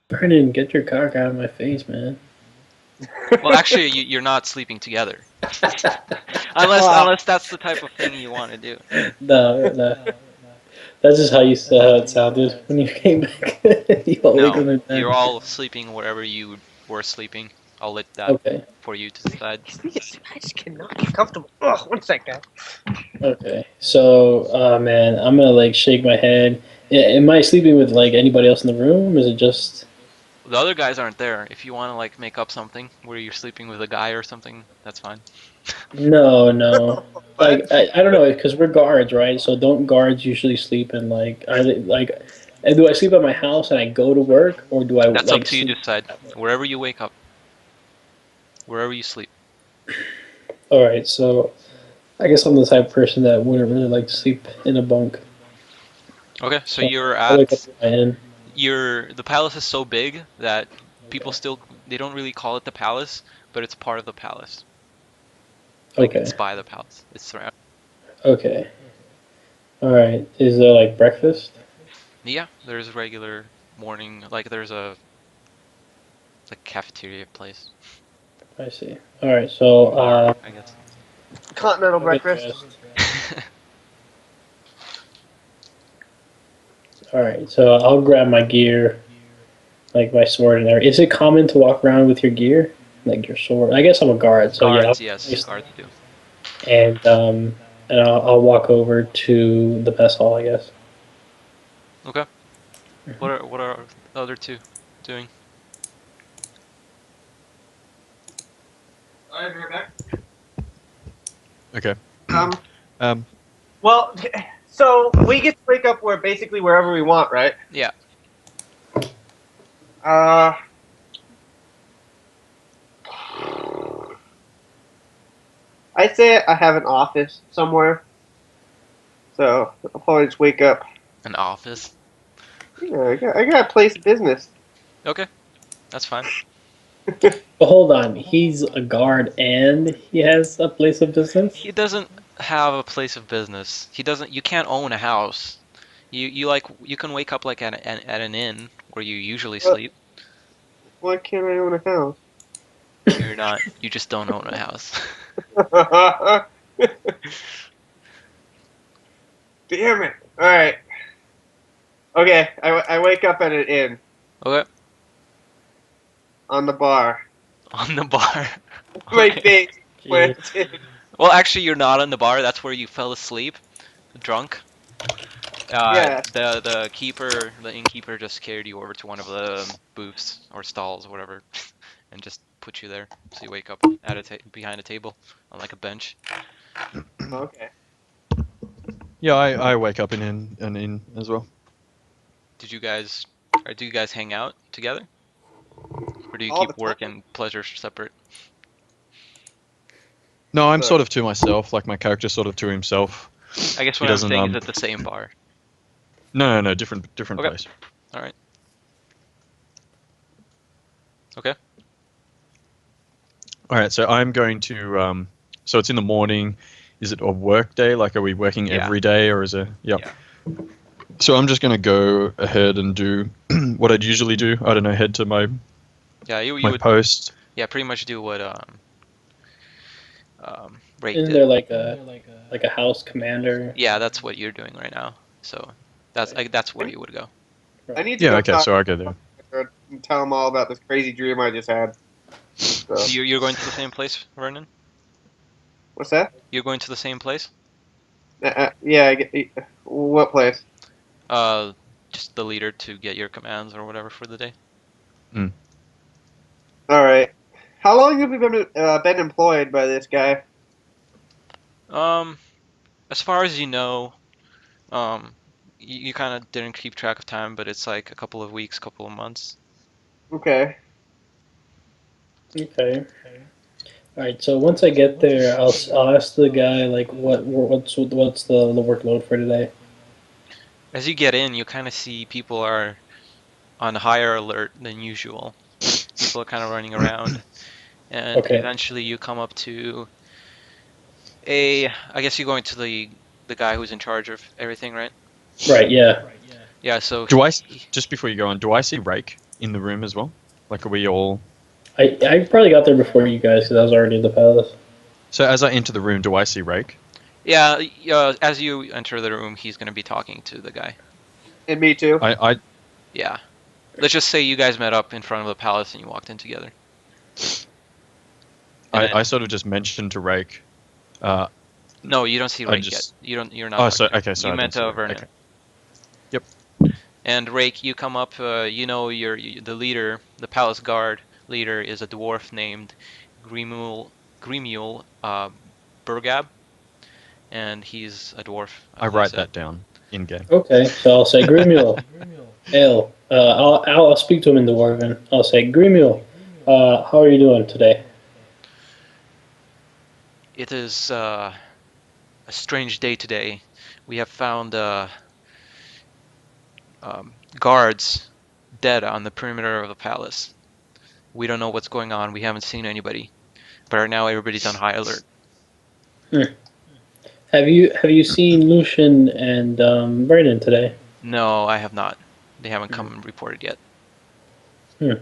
Brennan, get your cock out of my face, man. Well, actually, you're not sleeping together, unless Wow. unless that's the type of thing you want to do. No, no. That's just how you said how it sounded when you came back. You all wake up No, in you're bed. all sleeping wherever you were sleeping. I'll let that Okay, for you to decide. I just cannot get comfortable. Oh, one sec, guys. okay. So, man, I'm gonna like shake my head. Am I sleeping with like anybody else in the room? Is it just The other guys aren't there. If you want to like make up something where you're sleeping with a guy or something, that's fine. no, no? What? Like I don't know because we're guards, right? So don't guards usually sleep in like are they like? Do I sleep at my house and I go to work, or do I That's up like to you to sleep? decide. Wherever you wake up, wherever you sleep. All right, so I guess I'm the type of person that wouldn't really like to sleep in a bunk. Okay, so So you're I'll wake up at in my inn. the palace is so big that people still they don't really call it the palace, but it's part of the palace. Like it's Okay, by the palace. It's surrounded. okay, all right. Is there like breakfast? Yeah, there's regular morning like there's a like cafeteria place. I see. All right, so Bar, I guess. Continental I'll get breakfast. dressed. All right, so I'll grab my gear, like my sword and everything. Is it common to walk around with your gear, like your sword? I guess I'm a guard, so yeah. Guards, yes, guards do. And I'll walk over to the mess hall, I guess. Okay. Mhm. What are the other two doing? I'll be right back. Okay. Um. Um, Well, so we get to wake up where basically wherever we want, right? Yeah. Uh. I say I have an office somewhere, so I'll probably just wake up. An office. Yeah, I got a place of business. Okay, that's fine. But hold on, he's a guard and he has a place of business. He doesn't have a place of business. He doesn't. You can't own a house. You like you can wake up like at an inn where you usually What? sleep. Why can't I own a house? You're not. You just don't own a house. Damn it! All right. Okay, I wake up at an inn Okay. on the bar. On the bar. My Okay. face Jeez. planted. Well, actually, you're not on the bar. That's where you fell asleep, drunk. Yeah. The innkeeper, just carried you over to one of the booths or stalls or whatever, and just put you there. So you wake up at behind a table on like a bench. Okay. yeah, I wake up in an inn as well. Did you guys, or do you guys hang out together, or do you All the keep time. work and pleasure separate? No, I'm Sorry. sort of to myself. Like my character's sort of to himself. I guess He what I'm doesn't. saying is at the same bar. No, different Okay. place. All right. Okay. All right, so I'm going to. So it's in the morning. Is it a work day? Like, are we working Yeah. every day, or is it? Yep. Yeah. So I'm just gonna go ahead and do what I'd usually do. I don't know, head to Yeah. You my would, post. yeah, pretty much do what Ray Isn't did. there like a house commander? Yeah, that's what you're doing right now. So that's Okay. that's where you would go. I Right. need to Yeah. go Okay. talk So I go there. and tell them all about this crazy dream I just had. So, So you're going to the same place, Vernon? what's that? You're going to the same place? Yeah. What place? Uh, just the leader to get your commands or whatever for the day. Mm. All right. How long have you been employed by this guy? Um, as far as you know, um, you kind of didn't keep track of time, but it's like a couple of weeks, couple of months. Okay. Okay. All right. So once I get there, I'll ask the guy like what's the workload for today. As you get in, you kind of see people are on higher alert than usual. People are kind of running around, and Okay. eventually you come up to I guess you're going to the guy who's in charge of everything, right? Right. Yeah. Yeah, so Do I just before you go on? Do I see Rake? in the room as well? Like, are we all? I probably got there before you guys because I was already in the palace. So as I enter the room, do I see Rake? Yeah, as you enter the room, he's gonna be talking to the guy. And me too. I Yeah. Let's just say you guys met up in front of the palace and you walked in together. And then- I sort of just mentioned to Rake. No, you don't see I Rake just- yet. You're not. Oh, talking so to him. okay, so You I meant don't see Rake. Vernon. Okay. Yep. And Rake, you come up. You know, the leader, the palace guard leader, is a dwarf named Gremule Burgab, and he's a dwarf. I As I write said. that down in game. Okay, so I'll say Grimiel. Ale. I'll speak to him in Dwarven. I'll say Grimiel. How are you doing today? It is a strange day today. We have found guards dead on the perimeter of the palace. We don't know what's going on. We haven't seen anybody, but right now everybody's on high alert. Have you seen Lucian and Brandon today? No, I have not. They haven't come and reported yet. Is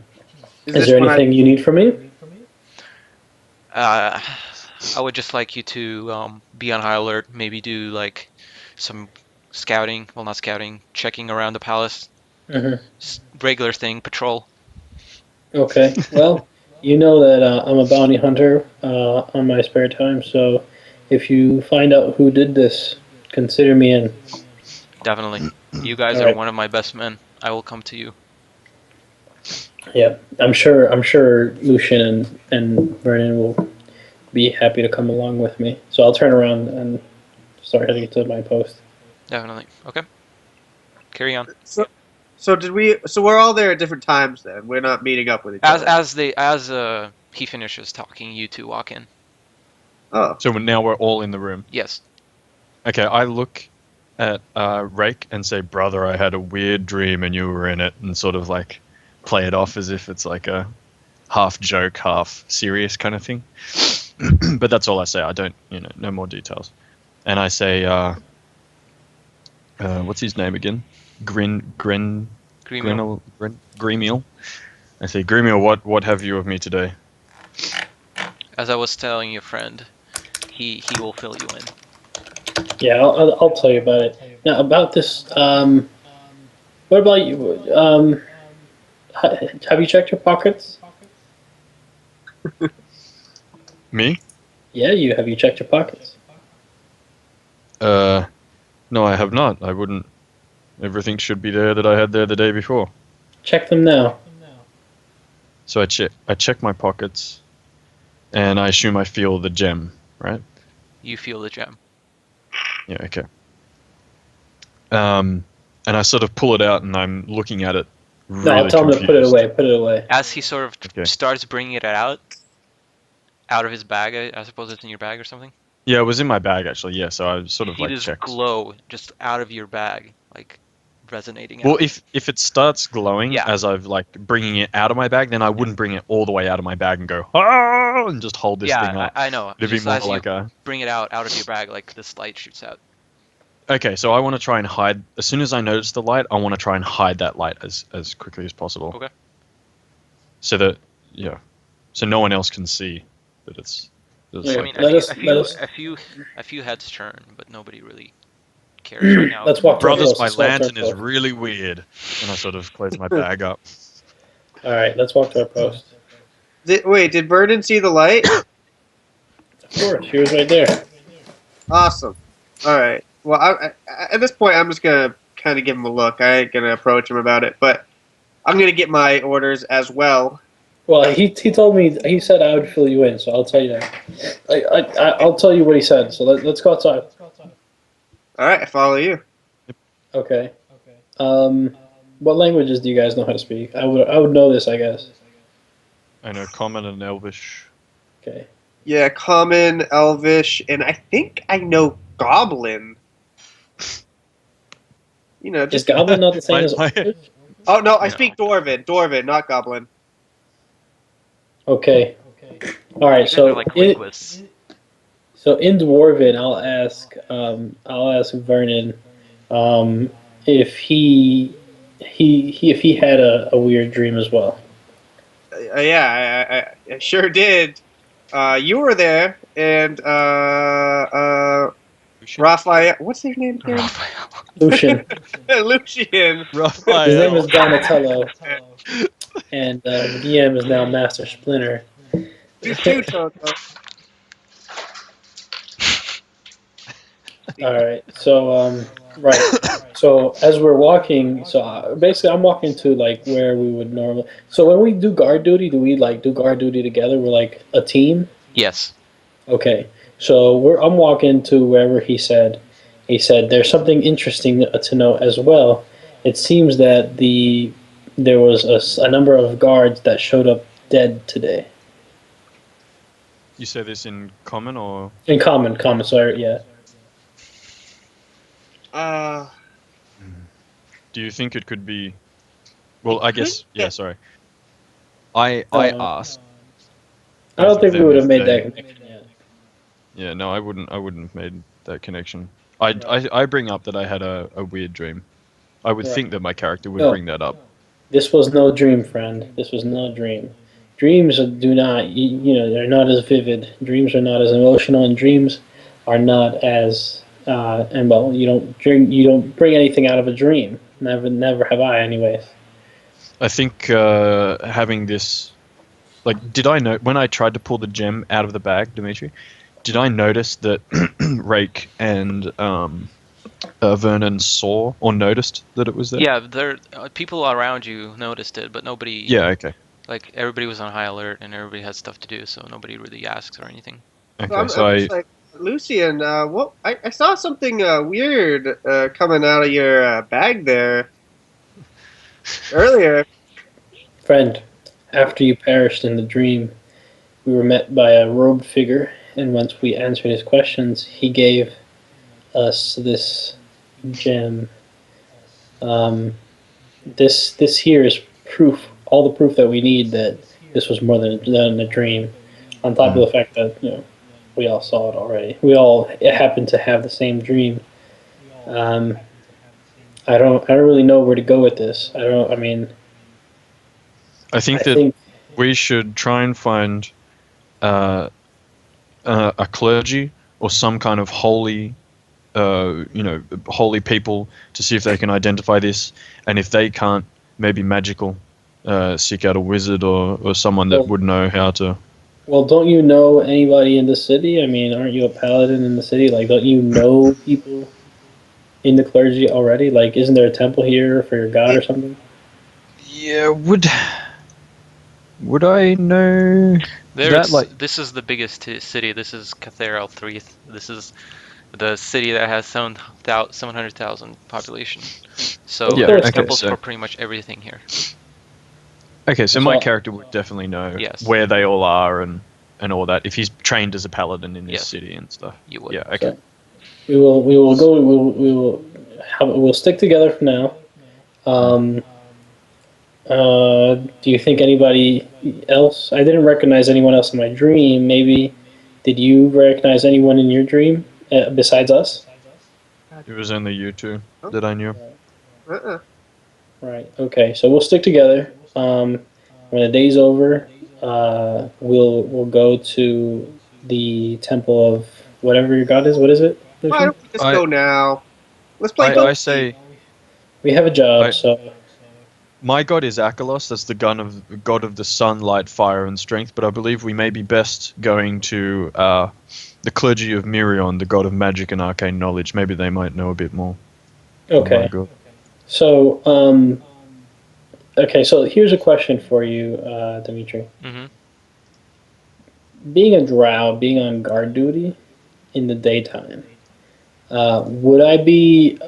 Is this there when anything you need from me? I would just like you to be on high alert. Maybe do like some scouting. Well, not scouting. Checking around the palace. Mm-hmm. Regular thing. Patrol. Okay. Well, you know that I'm a bounty hunter on my spare time, so if you find out who did this, consider me in. Definitely. You guys All are right. one of my best men. I will come to you. Yeah, I'm sure. I'm sure Lucian and Vernon will be happy to come along with me. So I'll turn around and start heading to my post. Definitely. Okay. Carry on. So did we? So we're all there at different times. Then we're not meeting up with each other. As he finishes talking, you two walk in. Oh, So now we're all in the room. Yes. Okay, I look at Rake and say, "Brother, I had a weird dream and you were in it," and sort of like play it off as if it's like a half joke, half serious kind of thing. But that's all I say. I don't, no more details. And I say, what's his name again? Gremio. Gremiel. I say, Gremiel, what have you of me today? As I was telling your friend, he will fill you in. Yeah, I'll tell you about it. Now about this. What about you? Have you checked your pockets? Me? Yeah, you have. You checked your pockets? No, I have not. I wouldn't. Everything should be there that I had there the day before. Check them now. So I check my pockets, and I assume I feel the gem, right? You feel the gem. Yeah, okay. And I sort of pull it out, and I'm looking at it. Really No, I'll tell him to put it confused. away. Put it away. As he sort of Okay. starts bringing it out of his bag, I suppose it's in your bag or something. Yeah, it was in my bag actually. Yeah, so I sort You of see like this checked. glow just out of your bag, like resonating. Well, out. if it starts glowing Yeah. as I've like bringing it out of my bag, then I wouldn't bring it all the way out of my bag and go ah and just hold this thing Yeah, up. I know. It'd be Just more as like you bring it out of your bag, like this light shoots out. Okay, so I want to try and hide. As soon as I notice the light, I want to try and hide that light as quickly as possible. Okay. So that so no one else can see that it's. Yeah. I mean, Let us- a few heads turn, but nobody really cares right now. Let's walk to our Brothers, post. my Let's walk to our lantern is post. really weird, and I sort of close my bag up. All right, let's walk to our post. did Vernon see the light? Of course, she was right there. Awesome. All right. Well, at this point, I'm just gonna kind of give him a look. I ain't gonna approach him about it, but I'm gonna get my orders as well. Well, he told me he said I would fill you in, so I'll tell you that. I'll tell you what he said. So let's go outside. All right, I follow you. Okay. What languages do you guys know how to speak? I would know this, I guess. I know Common and Elvish. Okay. Yeah, Common, Elvish, and I think I know Goblin. You know, Is just Goblin not the same as My- Elvish? oh no, I No. speak Dwarven, not Goblin. Okay. All right. You guys are like linguists. So in Dwarven, I'll ask Vernon if he he if he had a weird dream as well. Yeah, I sure did. You were there, and Lucian? Raphael. What's his name again? Raphael. Lucian. Lucian. His name Raphael. is Donatello, and the DM is now Master Splinter. You too, Toto. All right. So right. So as we're walking, so basically I'm walking to like where we would normally. So when we do guard duty, do we like do guard duty together? We're like a team. Yes. Okay. So I'm walking to wherever he said. He said there's something interesting to know as well. It seems that there was a number of guards that showed up dead today. You say this in common or? In common. Sorry, yeah. Uh, Do you think it could be? Well, I it could. guess. Yeah. Sorry. I Uh, asked I both don't of think we them would have if made that they. connection yet. Yeah. No, I wouldn't. I wouldn't have made that connection. Right. I bring up that I had a weird dream. I would Right. think that my character would No, bring that up. this was no dream, friend. This was no dream. Dreams do not, they're not as vivid. Dreams are not as emotional, and dreams are not as, and well, you don't bring anything out of a dream. Never have I, anyways. I think having this, like, did I know when I tried to pull the gem out of the bag, Dimitri? Did I notice that Rake and Vernon saw or noticed that it was there? Yeah, there people around you noticed it, but nobody. Yeah. Okay. Like everybody was on high alert and everybody had stuff to do, so nobody really asks or anything. So Okay. I'm just like, Lucian, what? I saw something weird coming out of your bag there earlier. Friend, after you perished in the dream, we were met by a robed figure, and once we answered his questions, he gave us this gem. Um, this here is proof, all the proof that we need that this was more than a dream. On top of the fact that we all saw it already. We all happened to have the same dream. Um, I don't really know where to go with this. I don't. I mean, I think I that think we should try and find uh, a clergy or some kind of holy, holy people to see if they can identify this, and if they can't, maybe magical, seek out a wizard or someone that well, would know how to. well, don't you know anybody in the city? I mean, aren't you a paladin in the city? Like, don't you know people in the clergy already? Like, isn't there a temple here for your god or something? Yeah, would I know that? Like, This is the biggest city. This is Cathedral 3. This is the city that has 700,000 population. So Of yeah, there's course, okay, temples so for pretty much everything here. so my So character would definitely know Yes. where they all are and all that if he's trained as a paladin in this Yes. city and stuff. You would. Yeah, okay. So we'll stick together for now. Um, do you think anybody else? I didn't recognize anyone else in my dream. Maybe did you recognize anyone in your dream besides us? It was only you two that I knew. Uh-uh. Right. Okay. So we'll stick together. When the day's over, we'll go to the temple of whatever your god is. What is it, Why Lucian? don't we just go now? Let's play I Ghost. say We have a job, I so my god is Akalos. That's the god of the sun, light, fire, and strength. But I believe we may be best going to the clergy of Mirion, the god of magic and arcane knowledge. Maybe they might know a bit more. than my okay. god. So okay. So here's a question for you, Dimitri. Hmm. Being a drow, being on guard duty in the daytime, would I be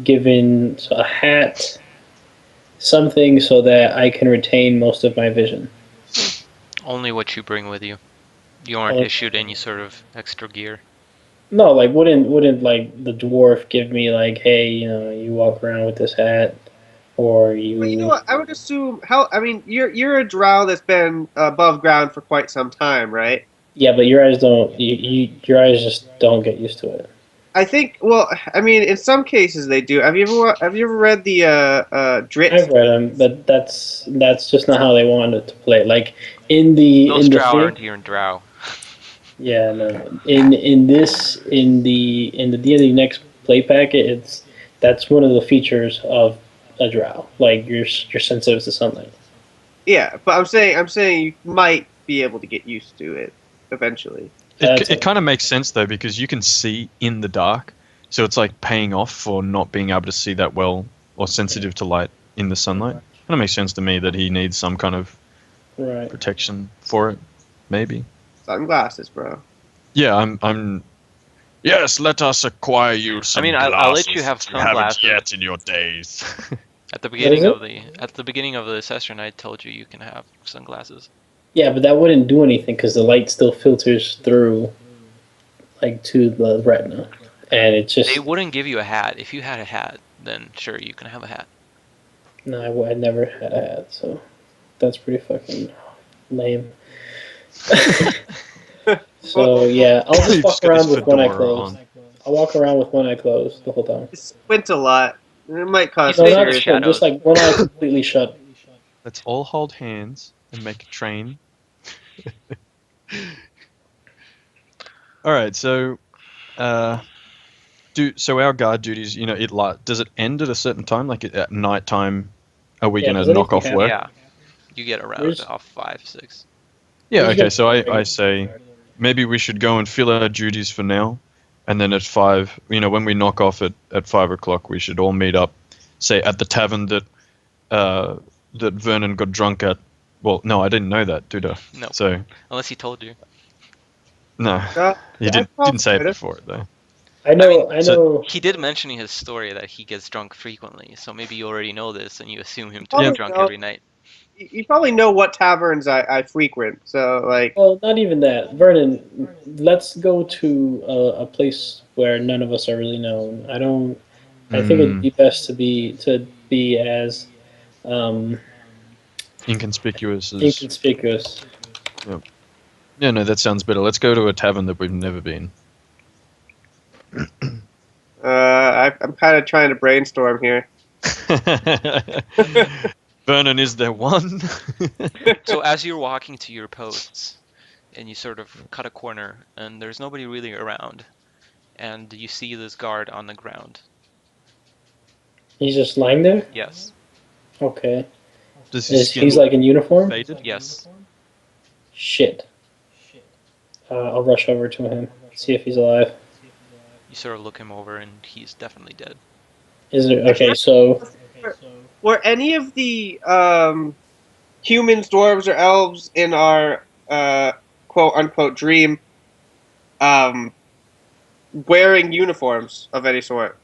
given a hat, something so that I can retain most of my vision? Only what you bring with you. You aren't Oh, issued any sort of extra gear. no, like wouldn't like the dwarf give me like, hey, you walk around with this hat, or But you know you? what? I would assume how. I mean, you're a drow that's been above ground for quite some time, right? Yeah, but your eyes don't. Your eyes just don't get used to it. I think. Well, I mean, in some cases they do. Have you ever read the Drit? I've read them, but that's just not how they wanted to play. Like Those in the drow thing, aren't here in drow. yeah, no. In the D&D next play packet, it's that's one of the features of a drow. Like you're sensitive to sunlight. Yeah, but I'm saying you might be able to get used to it eventually. That's It kind of makes sense though because you can see in the dark, so it's like paying off for not being able to see that well or sensitive to light in the sunlight. Kind of makes sense to me that he needs some kind of right. protection for it, maybe. Sunglasses, bro. Yeah, I'm. Yes, let us acquire you some I'll let you glasses have that you haven't sunglasses. yet in your days. At the What is beginning it? of the session, I told you can have sunglasses. Yeah, but that wouldn't do anything because the light still filters through like to the retina, and it They just wouldn't give you a hat. If you had a hat, then sure you can have a hat. no. I never had a hat, so that's pretty fucking lame. So yeah, I'll just He's walk just got his around with one eye fedora closed. on. I'll walk around with one eye closed the whole time. Squint a lot. It might cause No, See not your serious. squint, just shadows. like one eye completely shut. Let's all hold hands and make a train. All right, so uh, so our guard duties, does it end at a certain time? Like at night time, are we Yeah, gonna does knock anything off work? happen? Yeah, you get around Where's off 5, 6. Yeah, where's you okay, guys so I going? say maybe we should go and fill our duties for now, and then at 5, when we knock off at 5 o'clock, we should all meet up, say at the tavern uh, that Vernon got drunk at. Well, no, I didn't know that, did I? No, So unless he told you. no, he I didn't say it probably before it though. I So know. He did mention in his story that he gets drunk frequently, so maybe you already know this and you assume him to be yeah, probably drunk know. every night. You probably know what taverns I frequent. So like, Well, not even that, Vernon. Let's go to a place where none of us are really known. I don't. I think it'd mm, be best to be as um, inconspicuous is. inconspicuous. Yeah. Yeah, no, that sounds better. Let's go to a tavern that we've never been. I'm kind of trying to brainstorm here. Vernon, is there one? So as you're walking to your posts, and you sort of cut a corner, and there's nobody really around, and you see this guard on the ground. He's just lying there. Yes, Okay. Does his Is he's skin like in uniform? faded? yes. Shit. I'll rush over to him, see if he's alive. You sort of look him over, and he's definitely dead. Is there okay? So Were any of the humans, dwarves, or elves in our quote unquote dream um, wearing uniforms of any sort?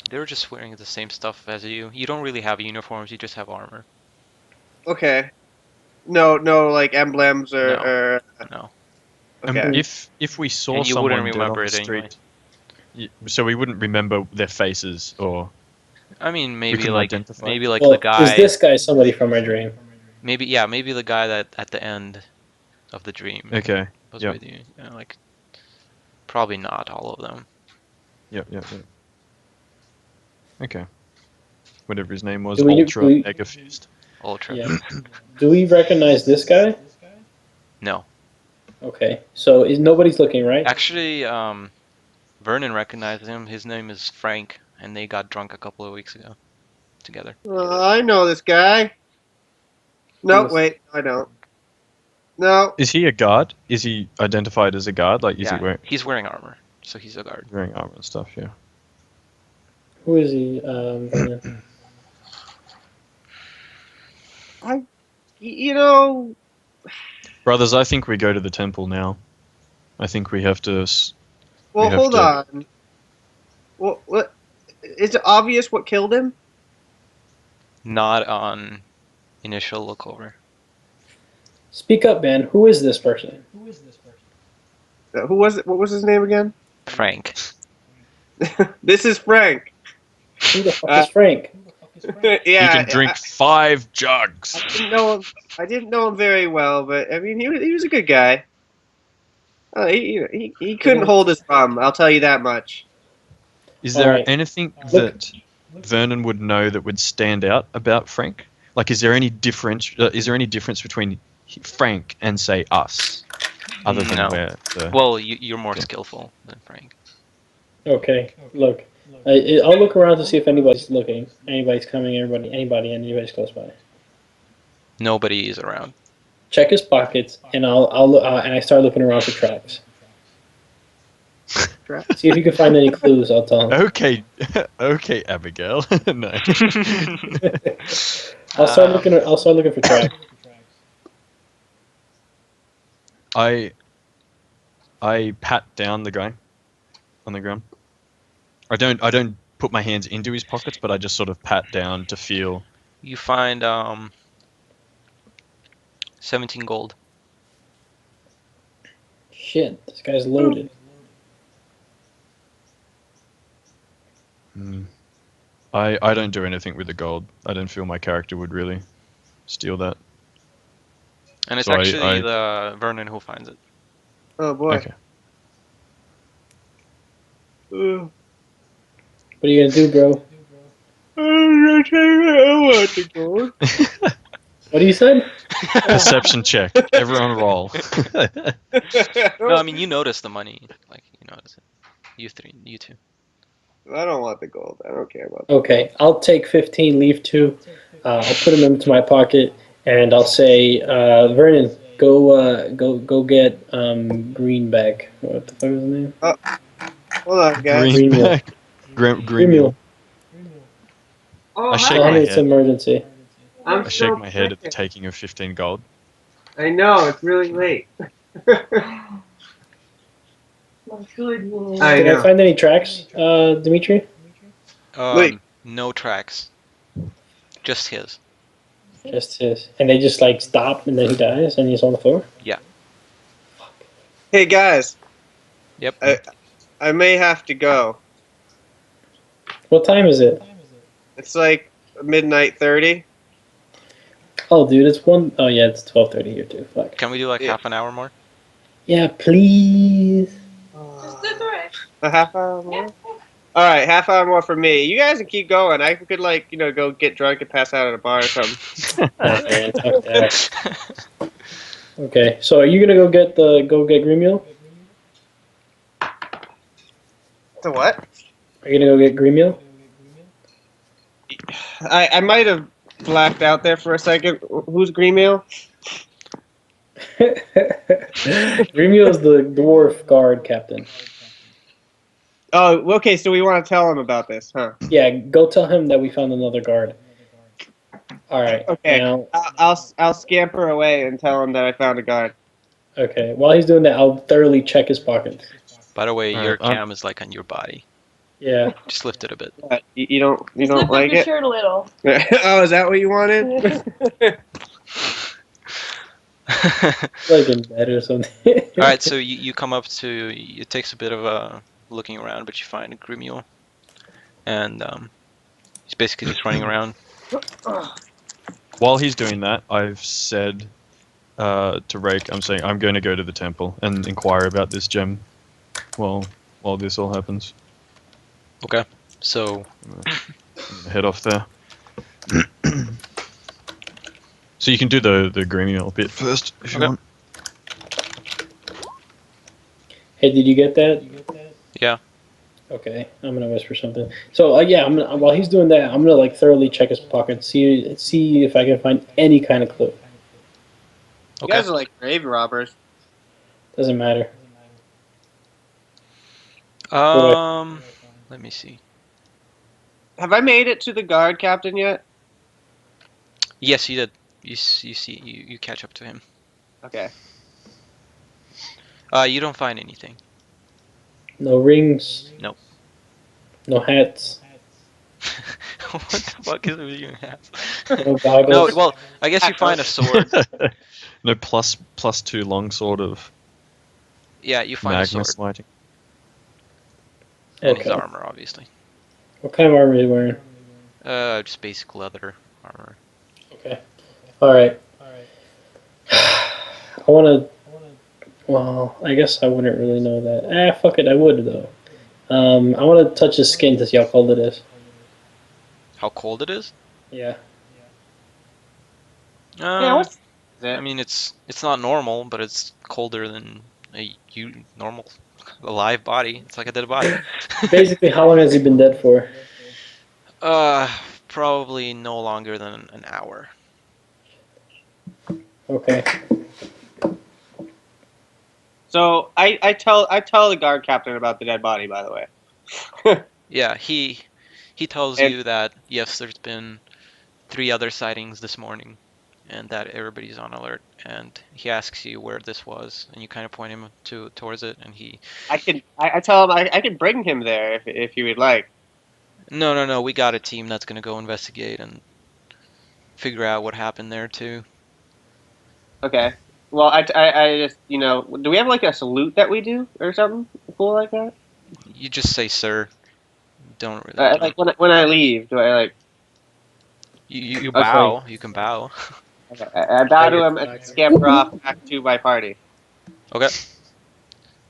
They were just wearing the same stuff as you. You don't really have uniforms, you just have armor. Okay. No, like emblems No, or no. okay. If we saw And you wouldn't someone dead on remember the it anyway. street, so we wouldn't remember their faces, or I mean, we couldn't identify. maybe like the well, is guy, this guy somebody from my dream? maybe the guy that at the end of the dream Okay. was Yep. with you. Like probably not all of them. Yep. Okay. Whatever his name was, Do we Ultra we Mega Fist. Ultra. yeah? Do we recognize this guy? No, Okay, so is nobody's looking, right? actually, Vernon recognized him. His name is Frank, and they got drunk a couple of weeks ago together. I know this guy. No, Yes. wait, I don't. No, Is he a guard? Is he identified as a guard? Like, is he Yeah, he's wearing armor, so he's a guard. wearing armor and stuff? Yeah. Who is he? you know, Brothers, I think we go to the temple now. I think we have to. well, We have hold to- on. Well, what? Is it obvious what killed him? Not on initial look over. Speak up, man. Who is this person? Who was it? What was his name again? Frank. This is Frank. Who the fuck is Frank? Yeah, You can drink 5 jugs. I didn't know him. I didn't know him very well, but I mean, he was a good guy. He couldn't hold his thumb. I'll tell you that much. Is there Alright. anything Look. that Vernon would know that would stand out about Frank? Like, is there any difference? Is there any difference between Frank and say us, other than No. where the? Well, you're more Okay. skillful than Frank. Okay, look. I'll look around to see if anybody's looking. Anybody's coming, anybody's close by. Nobody is around. Check his pockets, and and I start looking around for tracks. See if you can find any clues. I'll tell him. Okay, okay, Abigail. No. I'll start looking. I'll start looking for tracks. I pat down the guy on the ground. I don't put my hands into his pockets, but I just sort of pat down to feel. You find 17 gold. Shit, this guy's loaded. I don't do anything with the gold. I don't feel my character would really steal that. And it's So actually the Vernon who finds it. Oh boy. Okay. What are you gonna do, bro? I want the gold. What do you say? Perception check. Everyone roll. No, I mean you notice the money. Like you notice it. You two. I don't want the gold. I don't care about that. Okay, I'll take 15, leave 2. I'll put them into my pocket, and I'll say, Vernon, go get Greenback. What the fuck is his name? Hold on, guys. Greenback. Green. Oh, I shake Tell my him it's head. emergency. I'm I shake so my head at the sick. taking of 15 gold. I know, it's really late. I Did I know. find any tracks, Dimitri? Wait. No tracks. Just his. Just his. And they just like stop, and then he dies, and he's on the floor? Yeah. Hey guys, Yep. I may have to go. What time is it? It's like midnight 30. Oh, dude, it's 1. Oh, yeah, it's 12:30 here, too. Fuck. Can we do like Yeah. half an hour more? Yeah, please. A half hour more? Alright, half hour more for me. You guys can keep going. I could go get drunk and pass out at a bar or something. Oh, man, fuck that. Okay, so are you gonna go get Green Mule? To what? Are you gonna go get Green Mule? I might have blacked out there for a second. Who's Green Meal? Green Mule is the dwarf guard captain. Oh, okay, so we want to tell him about this, huh? Yeah, go tell him that we found another guard. All right. Okay. Now, I'll scamper away and tell him that I found a guard. okay. While he's doing that, I'll thoroughly check his pockets. By the way, Alright, your cam is like on your body. Yeah. Just lift it a bit. What, you don't Just lift up like your it? shirt a little. Oh, is that what you wanted? Like in bed or something. Alright, so you come up to. It takes a bit of looking around, but you find a Grimiel. And he's basically just running around. While he's doing that, I've said to Rake, I'm saying I'm going to go to the temple and inquire about this gem while this all happens. Okay. So I'm gonna head off there. So you can do the Grimiel bit first if you Okay. want. Hey, did you get that? yeah. Okay, I'm gonna whisper something. So yeah, while he's doing that, I'm gonna like thoroughly check his pockets, see if I can find any kind of clue. You Okay. guys are like grave robbers. Doesn't matter. Let me see. Have I made it to the guard captain yet? Yes, you did. You catch up to him. Okay. You don't find anything. No rings. Nope. No hats. What the fuck is it with you and hats? No goggles. No, well, I guess you find a sword. No +2 longsword of Yeah, you find a sword. Magnus lighting. And his Okay. armor, obviously. What kind of armor are you wearing? Just basic leather armor. Okay. All right. I want to. Well, I guess I wouldn't really know that. Fuck it, I would though. I want to touch his skin to see how cold it is. How cold it is? Yeah. Yeah, what's I it? mean, it's not normal, but it's colder than a normal alive body. It's like a dead body. Basically, how long has he been dead for? Uh, Probably no longer than an hour. Okay. So I tell the guard captain about the dead body, by the way. Yeah, he tells And you that yes, there's been 3 other sightings this morning, and that everybody's on alert. And he asks you where this was, and you kind of point him towards it, and he, I tell him I can bring him there if you would like. no, no, no, we got a team that's gonna go investigate and figure out what happened there too. Okay. Well, I just do we have like a salute that we do or something cool like that? You just say sir. Don't really Like when I leave, do I like you okay? bow. You can bow. Okay. I bow Pat to your him and flag. scamper off back to my party. Okay.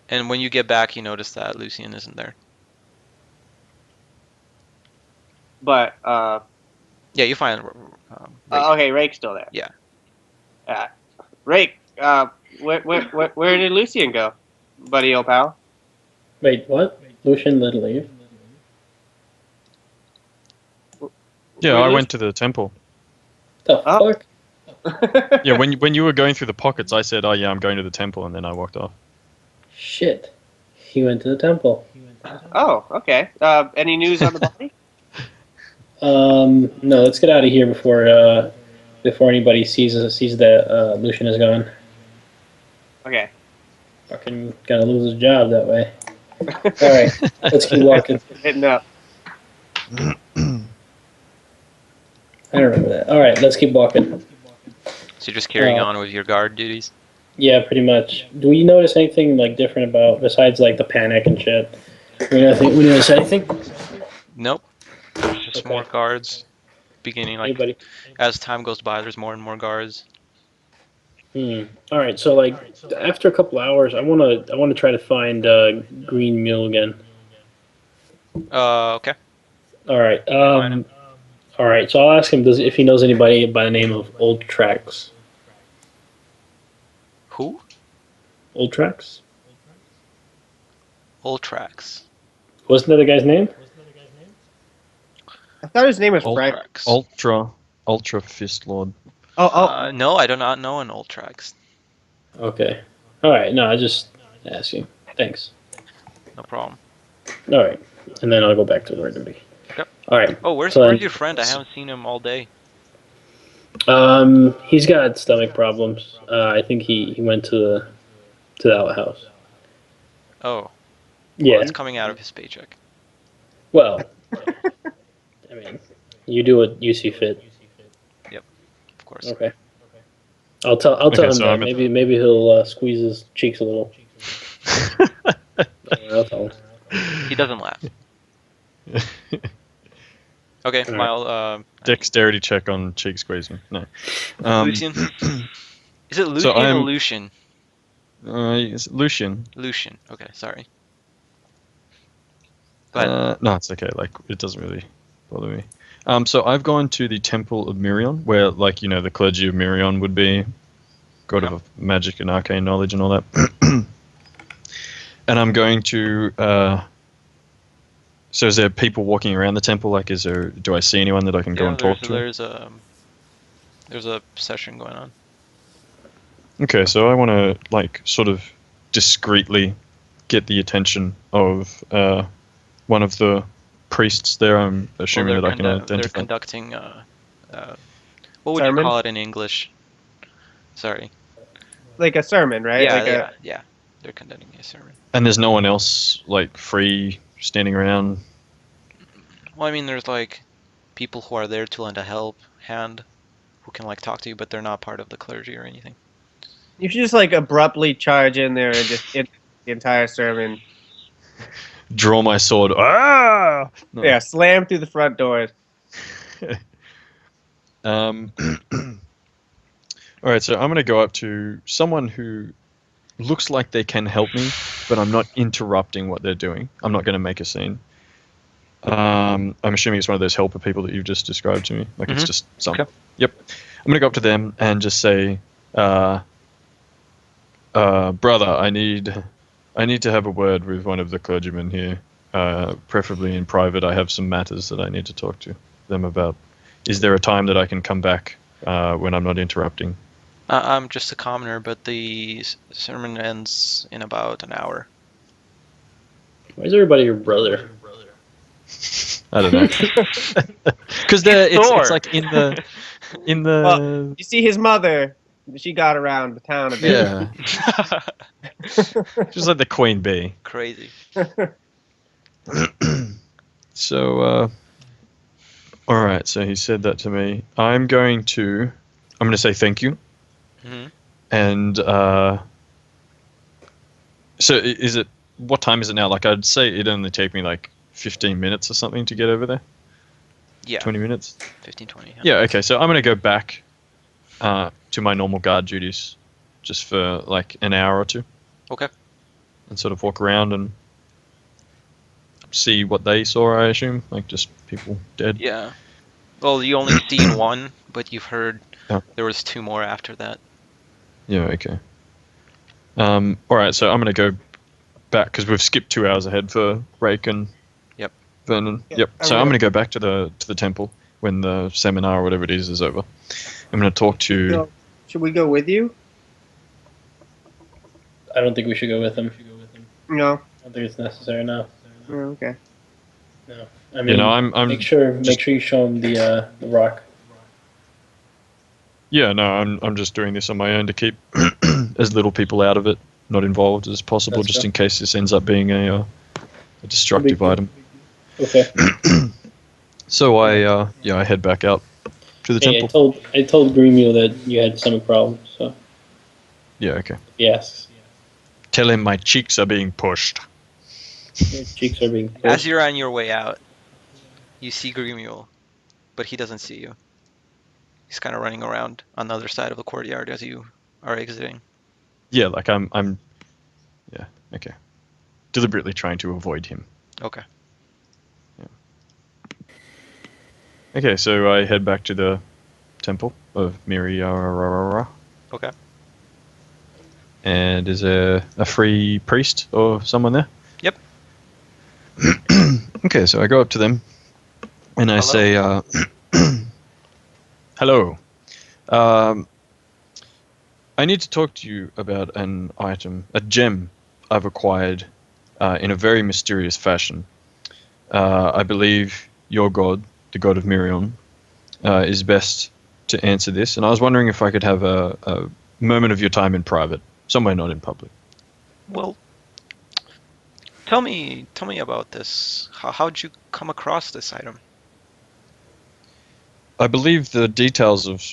And when you get back, you notice that Lucian isn't there. But Yeah, you find Rake. okay, Rake's still there. Yeah. Uh, Rake, where did Lucian go, buddy, old pal? Wait, what? Lucian let leave? Yeah, Where I Lucian? went to the temple. The Oh. fuck? Yeah, when you were going through the pockets, I said, "Oh yeah, I'm going to the temple," and then I walked off. Shit. He went to the temple. Oh, okay. Any news on the body? No, let's get out of here before anybody sees that Lucian is gone. Okay. Fucking gonna lose his job that way. All right, let's keep walking. Hitting up. I don't remember that. All right, let's keep walking. So you're just carrying on with your guard duties. Yeah, pretty much. Do we notice anything like different about besides like the panic and shit? We notice anything? Nope. There's just Okay. more guards. Beginning like Anybody? as time goes by, there's more and more guards. All right. So like after a couple hours, I wanna try to find Green Mule again. Okay. All right. Find him. All right. So I'll ask him if he knows anybody by the name of Old Tracks. Who? Old Tracks? Old tracks. Wasn't that the guy's name? I thought his name was Old Frank. tracks. Ultra Fist Lord. Oh, No, I do not know an old tracks. Okay. All right. No, I just asking. Thanks. No problem. All right. And then I'll go back to the Burgundy. Okay. All right. Oh, where's So your friend? I haven't seen him all day. he's got stomach problems. I think he went to the outhouse. Oh. Well, Yeah. it's coming out of his paycheck. Well, I mean, you do what you see fit. Of course. Okay. I'll tell him so that. I'm at- Maybe he'll squeeze his cheeks a little. I'll tell him. He doesn't laugh. Okay, Alright. Mile. Dexterity check on cheek squeezing. No. Lucian. Is it Lucian So or I'm- Lucian? It's Lucian. Lucian. Okay, sorry. Go ahead. No, it's okay. Like, it doesn't really bother me. So I've gone to the Temple of Mirion, where, like, the clergy of Mirion would be, god of magic and arcane knowledge and all that. And I'm going to. So is there people walking around the temple? Like, do I see anyone that I can go and talk to? There's a session going on. Okay, so I want to, like, sort of discreetly get the attention of one of the priests there. I'm assuming that I can They're identify. conducting. What would Sermon? you call it in English? Sorry. like a sermon, right? Yeah. They're conducting a sermon. And there's no one else, like, free standing around. Well, I mean, there's like people who are there to lend a hand, who can like talk to you, but they're not part of the clergy or anything. You should just like abruptly charge in there and just the entire sermon. Draw my sword. Ah! No. Yeah, slam through the front doors. All right, so I'm going to go up to someone who looks like they can help me, but I'm not interrupting what they're doing. I'm not going to make a scene. I'm assuming it's one of those helper people that you've just described to me. Like it's just some. Okay. Yep. I'm going to go up to them and just say, brother, I need to have a word with one of the clergymen here, preferably in private. I have some matters that I need to talk to them about. Is there a time that I can come back when I'm not interrupting? I'm just a commoner, but the sermon ends in about an hour. Why is everybody your brother? I don't know. Because it's like in the Well, you see his mother. She got around the town a bit. yeah, just like the queen bee. Crazy. So all right. So he said that to me. I'm going to say thank you. hmm And so is it? What time is it now? Like I'd say it'd only take me like 15 minutes or something to get over there. Yeah. 20 minutes. 15, 20. Yeah. Okay. So I'm gonna go back to my normal guard duties, just for like an hour or two. Okay. And sort of walk around and see what they saw. I assume, like just people dead. Yeah. Well, you only seen one, but you've heard Yeah. there was 2 more after that. Yeah. Okay. All right. So I'm gonna go back because we've skipped 2 hours ahead for Rake and Yep. Vernon. Yeah, Yep. I So I'm will. gonna go back to the temple when the seminar or whatever it is over. I'm gonna talk to. So, should we go with you? I don't think we should go with him. No. I don't think it's necessary now. Oh, okay. No. I mean, You know, I'm make sure you show him the rock. Yeah, no, I'm just doing this on my own to keep as little people out of it, not involved as possible, That's just fair. in case this ends up being a destructive deal. item. Okay. So I head back out to the Hey, temple. I told Gremio that you had stomach problems, so Yeah, okay. if he asks, Tell him my cheeks are being pushed. your cheeks are being pushed. As you're on your way out, you see Gremule, but he doesn't see you. He's kind of running around on the other side of the courtyard as you are exiting. Yeah, like I'm yeah, okay. Deliberately trying to avoid him. Okay. Okay, so I head back to the temple of Miriara. Okay. And is there a free priest or someone there? Yep. Okay, so I go up to them and I say, hello. I need to talk to you about an item, a gem I've acquired in a very mysterious fashion. I believe your god, the god of Mirion, is best to answer this, and I was wondering if I could have a moment of your time in private, somewhere not in public. Well, tell me about this. How'd you come across this item? I believe the details of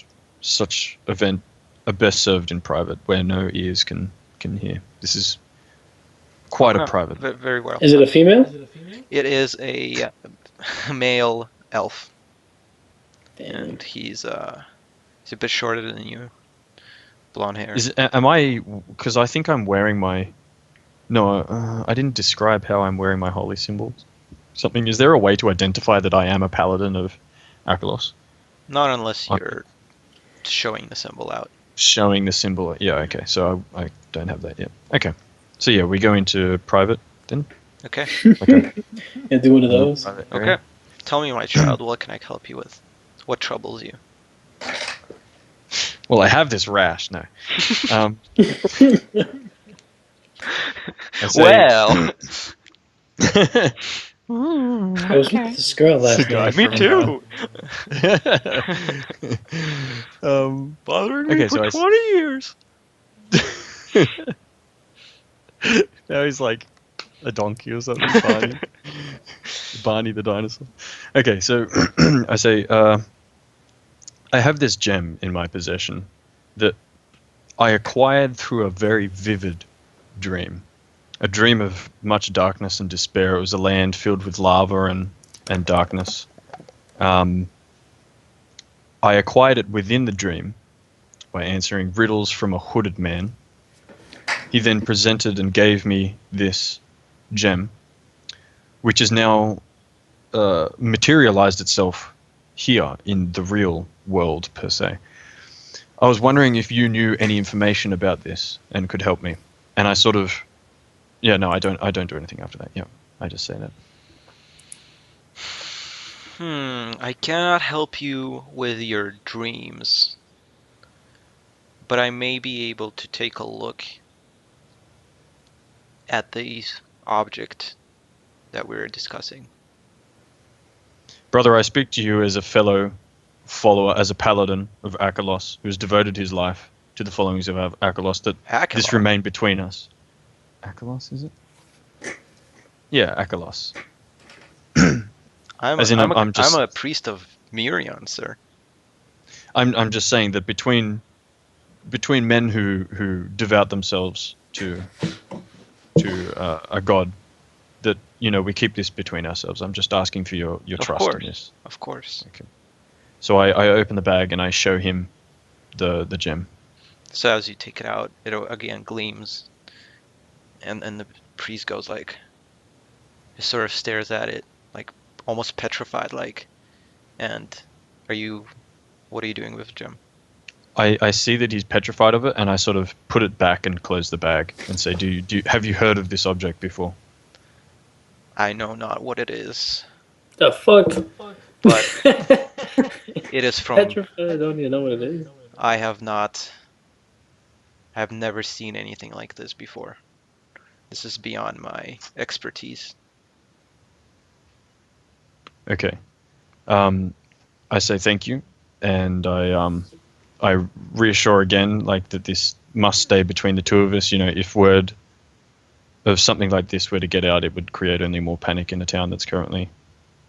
such event are best served in private, where no ears can hear. This is quite a private. Very well. Is it a female? It is a male elf, Damn. and he's a bit shorter than you. Blonde hair. Am I? Because I think I'm wearing my. No, I didn't describe how I'm wearing my holy symbols. Something. Is there a way to identify that I am a paladin of Akalos? Not unless you're showing the symbol out. Showing the symbol. Yeah. Okay. So I don't have that yet. Okay. So yeah, we go into private then. Okay. Okay. Yeah, do one of those. Private area. Okay. Tell me, my child, what can I help you with? What troubles you? Well, I have this rash. No. I say- Well, I was with this girl last guy night. me from, too. Bothering me Okay, for so I 20 years. Now he's like a donkey or something. Barney. Barney the dinosaur. Okay, so I say, I have this gem in my possession that I acquired through a very vivid dream. A dream of much darkness and despair. It was a land filled with lava and darkness. I acquired it within the dream by answering riddles from a hooded man. He then presented and gave me this gem, which has now materialized itself here in the real world, per se. I was wondering if you knew any information about this and could help me. And I sort of, yeah, no, I don't do anything after that. Yeah, I just say that. I cannot help you with your dreams, but I may be able to take a look at the object that we're discussing. Brother, I speak to you as a fellow follower, as a paladin of Akalos, who has devoted his life to the followings of Akalos, that this Akalos? remain between us. Akalos, is it? Yeah, Akalos. I'm As in, I'm just, a priest of Mirion, sir. I'm just saying that between men who devout themselves to a god, that we keep this between ourselves. I'm just asking for your Of trust course. in this. Of course. Okay. So I open the bag and I show him the gem. So as you take it out, it again gleams, and the priest goes like, he sort of stares at it, like almost petrified, like. And what are you doing with the gem? I see that he's petrified of it, and I sort of put it back and close the bag and say, have you heard of this object before? I know not what it is, The fuck? but it is from. Petrified, I don't even know what it is. I have never seen anything like this before. This is beyond my expertise. Okay. I say thank you, and I reassure again, like, that this must stay between the two of us. If word of something like this were to get out, it would create only more panic in a town that's currently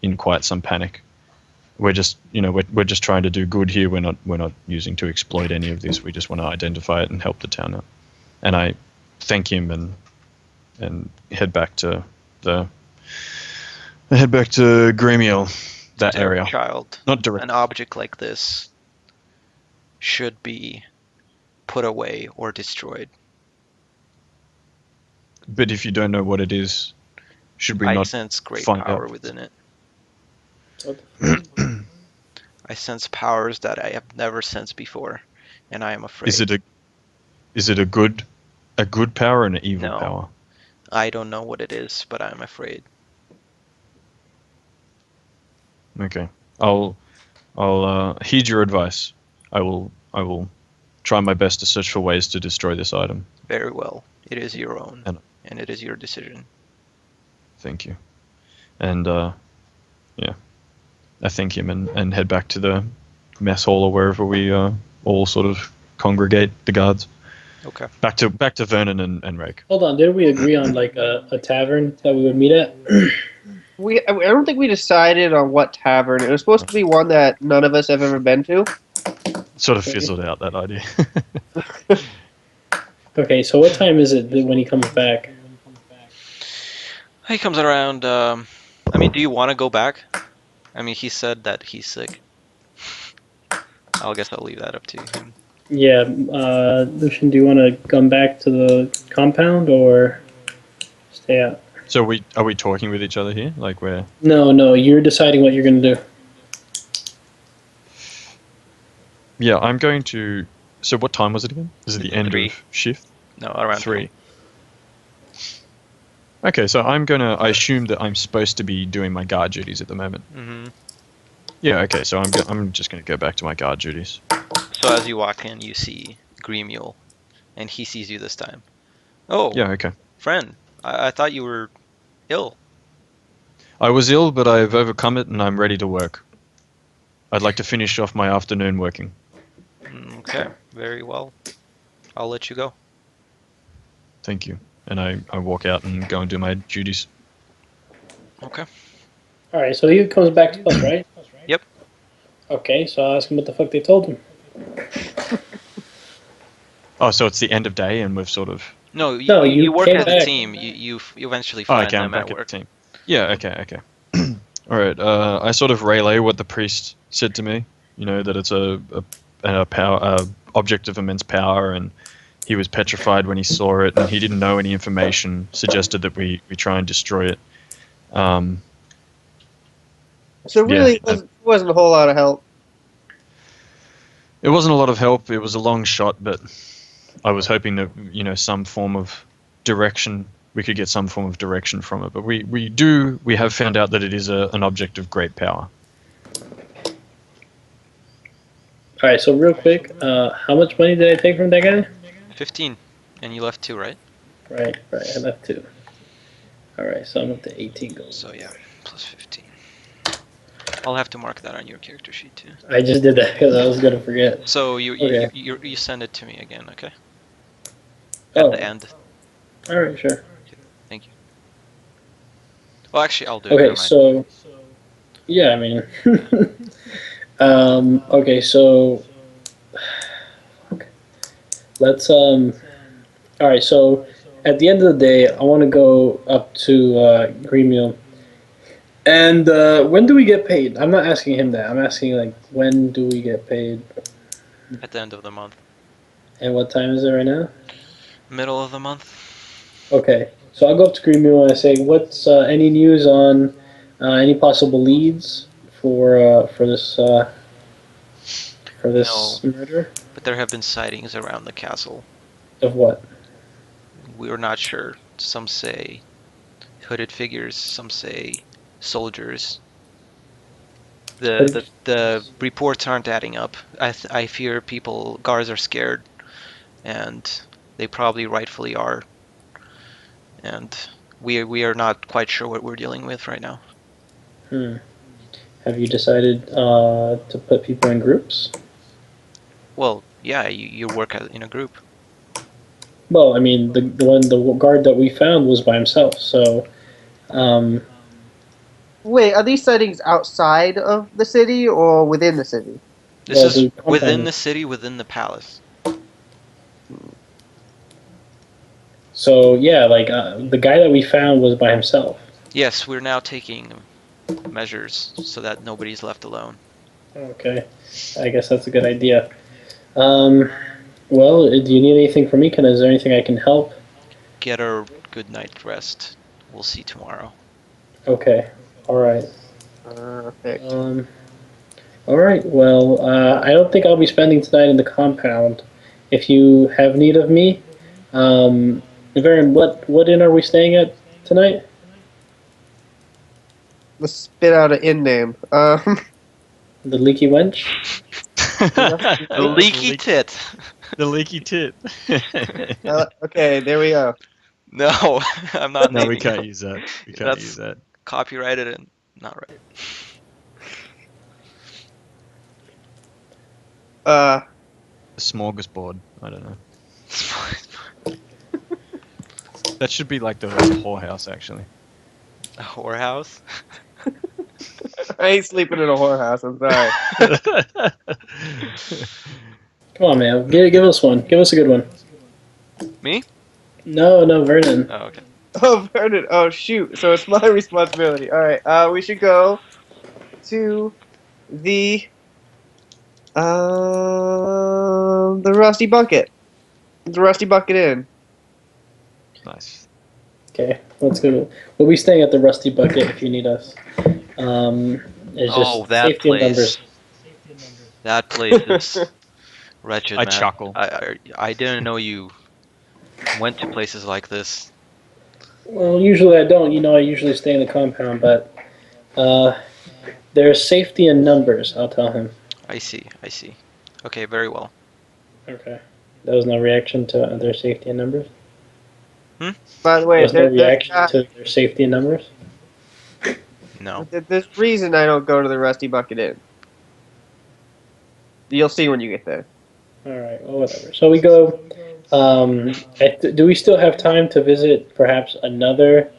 in quite some panic. We're just, we're just trying to do good here. We're not using to exploit any of this. We just want to identify it and help the town out. And I thank him and head back to Gremiel, that area. Child, Not direct. an object like this should be put away or destroyed. But if you don't know what it is, should we I not sense great find power out? within it. What the fuck? I sense powers that I have never sensed before, and I am afraid. Is it a good power and an evil No. power? I don't know what it is, but I'm afraid. Okay. I'll heed your advice. I will try my best to search for ways to destroy this item. Very well. It is your own, And it is your decision. thank you. And yeah, I thank him and head back to the mess hall or wherever we all sort of congregate, the guards. Okay. Back to Vernon and Rake. Hold on, didn't we agree on like a tavern that we would meet at? I don't think we decided on what tavern. It was supposed to be one that none of us have ever been to. Sort of fizzled out, that idea. Okay, so what time is it when he comes back? He comes around. I mean, do you want to go back? I mean, he said that he's sick. I guess I'll leave that up to him. Yeah, Lucian, do you want to come back to the compound or stay out? So are we talking with each other here? Like we're... No, you're deciding what you're going to do. Yeah, I'm going to... So what time was it again? Is it the end 3. of shift? No, around 3. Okay, so I assume that I'm supposed to be doing my guard duties at the moment. Mm-hmm. Yeah, okay, so I'm just going to go back to my guard duties. So as you walk in, you see Gremiel, and he sees you this time. Oh, Yeah, okay. friend, I thought you were ill. I was ill, but I've overcome it and I'm ready to work. I'd like to finish off my afternoon working. Okay, very well. I'll let you go. Thank you. And I walk out and go and do my duties. Okay. All right, so he comes back to us, right? Yep. Okay, so I'll ask him what the fuck they told him. Oh, so it's the end of day and we've sort of... No, No, you you work came as a back. team. You eventually Oh, find okay, I'm them back at at the work. team. Yeah, okay. Alright, I sort of relay what the priest said to me. That it's a power object of immense power, and he was petrified when he saw it, and he didn't know any information. Suggested that we try and destroy it. So really, it wasn't a whole lot of help. It wasn't a lot of help. It was a long shot, but I was hoping that some form of direction. We could get some form of direction from it. But we have found out that it is an object of great power. All right, so real quick, how much money did I take from that guy? 15, and you left 2, right? Right, I left 2. All right, so I'm up to 18 gold. So yeah, plus 15. I'll have to mark that on your character sheet too. I just did that because I was gonna forget. So Okay. you send it to me again, okay? At the end. All right, sure. Thank you. Well, actually, I'll do it. Okay, Never mind. so yeah, I mean, okay, so let's All right, so at the end of the day, I want to go up to Green and when do we get paid? I'm not asking him that. I'm asking like when do we get paid? At the end of the month. And what time is it right now? Middle of the month. Okay, so I'll go up to Green Mule and I say, "What's any news on any possible leads for this murder?" But there have been sightings around the castle. Of what? We are not sure. Some say hooded figures. Some say soldiers. The reports aren't adding up. I fear guards are scared, and they probably rightfully are. And we are not quite sure what we're dealing with right now. Have you decided to put people in groups? Well, yeah, you work in a group. Well, I mean, the guard that we found was by himself, so. Wait, are these sightings outside of the city or within the city? This is within the city, within the palace. So yeah, like the guy that we found was by himself. Yes, we're now taking measures so that nobody's left alone. Okay, I guess that's a good idea. Well, do you need anything from me? Is there anything I can help? Get a good night's rest. We'll see tomorrow. Okay, all right. Perfect. All right. Well, I don't think I'll be spending tonight in the compound. If you have need of me, Varen, what inn are we staying at tonight? Let's spit out an inn name. The Leaky Wench. The leaky tit. The leaky tit. Okay, there we go. No, I'm not. No, we naming can't it. use that. We can't use that. Copyrighted and not right. A smorgasbord. I don't know. That should be like the whorehouse, actually. A whorehouse? I ain't sleeping in a whorehouse. I'm sorry. Come on, man. Give us one. Give us a good one. Me? No, Vernon. Oh, okay. Oh, Vernon. Oh, shoot. So it's my responsibility. All right. We should go to the Rusty Bucket. The Rusty Bucket Inn. Nice. Okay, let's go. We'll be staying at the Rusty Bucket if you need us. It's just that safety in numbers. place. That place is wretched, I man. chuckle. I didn't know you went to places like this. Well, usually I don't. I usually stay in the compound, but there's safety in numbers. I'll tell him. I see. Okay, very well. Okay. That was no reaction to their safety in numbers? By the way, There's no reaction to their safety in numbers? No. There's reason I don't go to the Rusty Bucket Inn. You'll see when you get there. All right. Well, whatever. So we go. Do we still have time to visit perhaps another